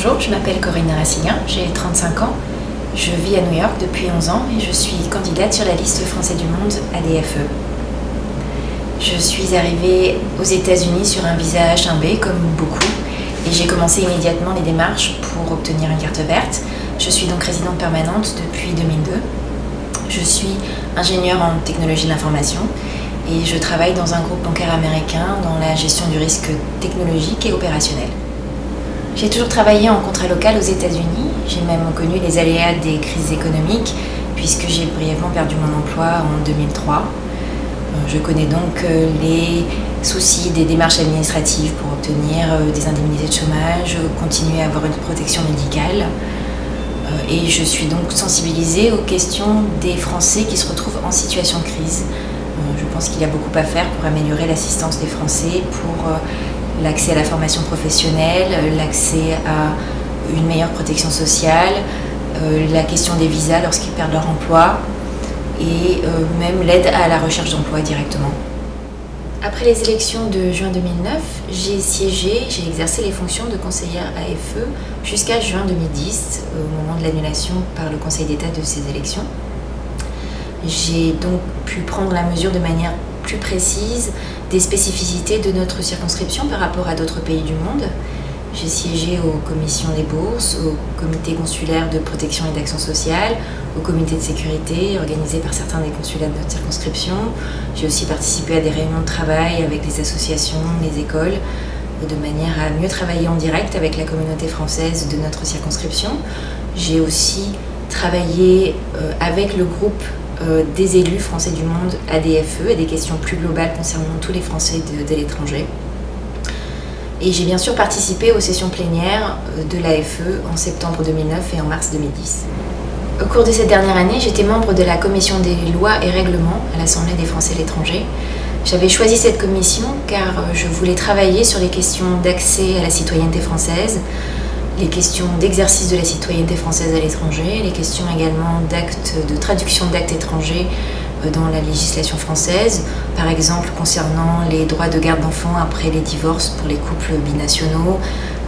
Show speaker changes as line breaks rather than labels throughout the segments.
Bonjour, je m'appelle Corinne Rassignan, j'ai 35 ans, je vis à New York depuis 11 ans et je suis candidate sur la liste Français du Monde ADFE. Je suis arrivée aux États-Unis sur un visa H1B comme beaucoup et j'ai commencé immédiatement les démarches pour obtenir une carte verte. Je suis donc résidente permanente depuis 2002. Je suis ingénieure en technologie de l'information et je travaille dans un groupe bancaire américain dans la gestion du risque technologique et opérationnel. J'ai toujours travaillé en contrat local aux États-Unis. J'ai même connu les aléas des crises économiques puisque j'ai brièvement perdu mon emploi en 2003. Je connais donc les soucis des démarches administratives pour obtenir des indemnités de chômage, continuer à avoir une protection médicale. Et je suis donc sensibilisée aux questions des Français qui se retrouvent en situation de crise. Je pense qu'il y a beaucoup à faire pour améliorer l'assistance des Français, pour l'accès à la formation professionnelle, l'accès à une meilleure protection sociale, la question des visas lorsqu'ils perdent leur emploi et même l'aide à la recherche d'emploi directement. Après les élections de juin 2009, j'ai exercé les fonctions de conseillère AFE jusqu'à juin 2010, au moment de l'annulation par le Conseil d'État de ces élections. J'ai donc pu prendre la mesure de manière plus précise des spécificités de notre circonscription par rapport à d'autres pays du monde. J'ai siégé aux commissions des bourses, au comité consulaire de protection et d'action sociale, au comité de sécurité organisé par certains des consulats de notre circonscription. J'ai aussi participé à des réunions de travail avec les associations, les écoles, de manière à mieux travailler en direct avec la communauté française de notre circonscription. J'ai aussi travaillé avec le groupe des élus français du monde ADFE et des questions plus globales concernant tous les Français de l'étranger. Et j'ai bien sûr participé aux sessions plénières de l'AFE en septembre 2009 et en mars 2010. Au cours de cette dernière année, j'étais membre de la commission des lois et règlements à l'Assemblée des Français de l'étranger. J'avais choisi cette commission car je voulais travailler sur les questions d'accès à la citoyenneté française, les questions d'exercice de la citoyenneté française à l'étranger, les questions également de traduction d'actes étrangers dans la législation française, par exemple concernant les droits de garde d'enfants après les divorces pour les couples binationaux,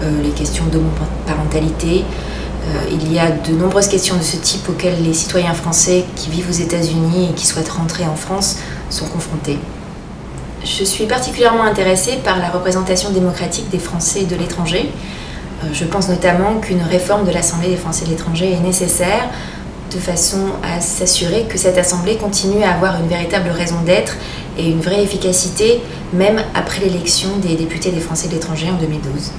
les questions d'homoparentalité. Il y a de nombreuses questions de ce type auxquelles les citoyens français qui vivent aux États-Unis et qui souhaitent rentrer en France sont confrontés. Je suis particulièrement intéressée par la représentation démocratique des Français de l'étranger. Je pense notamment qu'une réforme de l'Assemblée des Français de l'étranger est nécessaire de façon à s'assurer que cette Assemblée continue à avoir une véritable raison d'être et une vraie efficacité, même après l'élection des députés des Français de l'étranger en 2012.